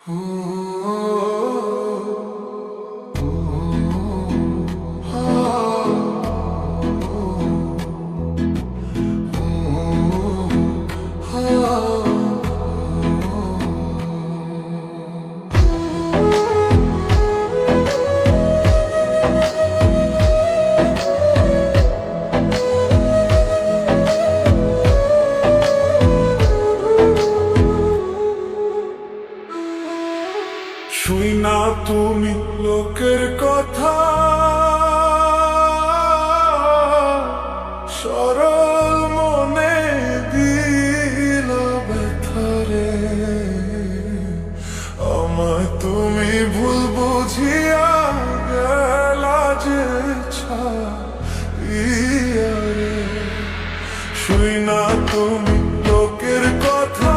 শুই না তুমি লোকের কথা, সরল মনে দিল ব্যথারে। আমায় তুমি ভুল বুঝিয়া গেলা যে ছাড়িয়া রে। শুই না তুমি লোকের কথা,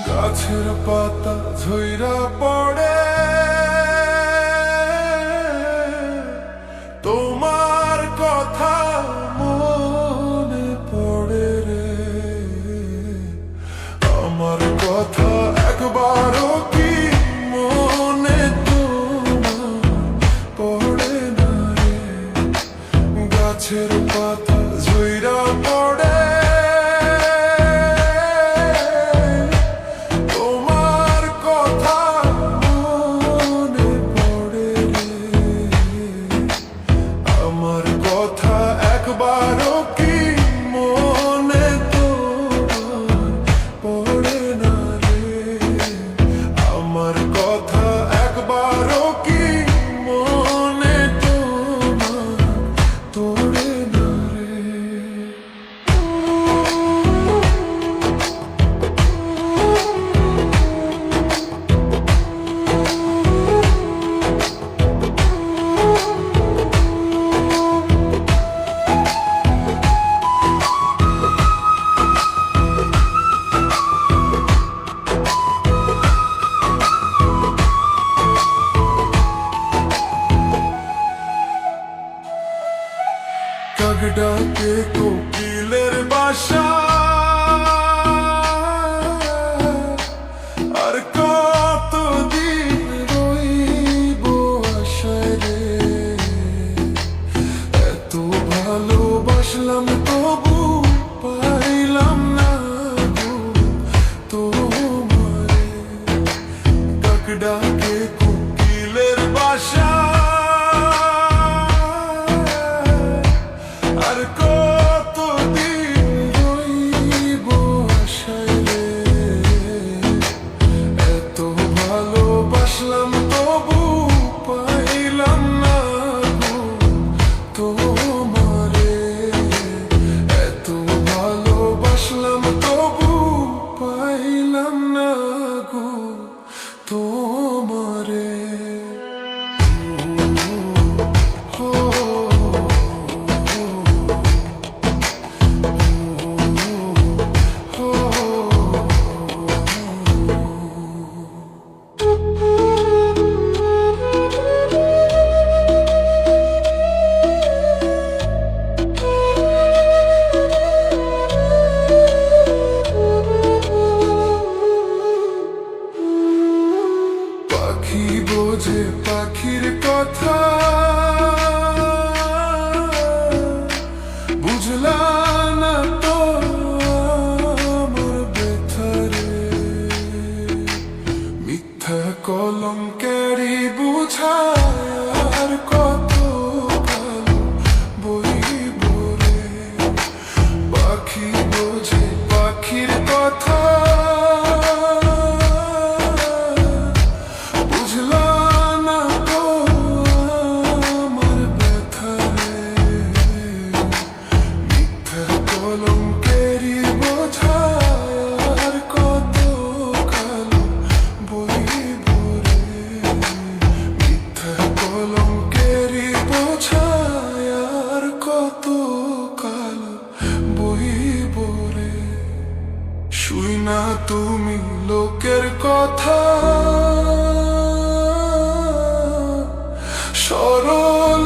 গাছের পাতা ঝইরা পড়ে তোমার কথা মনে পড়ে রে। আমার কথা একবারও কি মনে তোমার পড়ে না রে। গাছের পাতা ঝইরা পড়ে ডাকে কোকিলের বাসা, আর কতদিন রইব আশায় রে। এত ভালোবাসলাম তবু পাইলাম না গো তোমারে। ডাক ডাকে কোকিলের বাসা, আর কতদিন রইব আশায় রে। এত ভালোবাসলাম তবু পাইলাম না গো তোমারে। এত ভালোবাসলাম তবু পাইলাম না গো তোমারে। পাখি বোঝে পাখির কথা, বুঝলা না তো আমার ব্যথারে। মিথ্যা কলঙ্কেরই বুঝায়া তুমি লোকের কথা সরল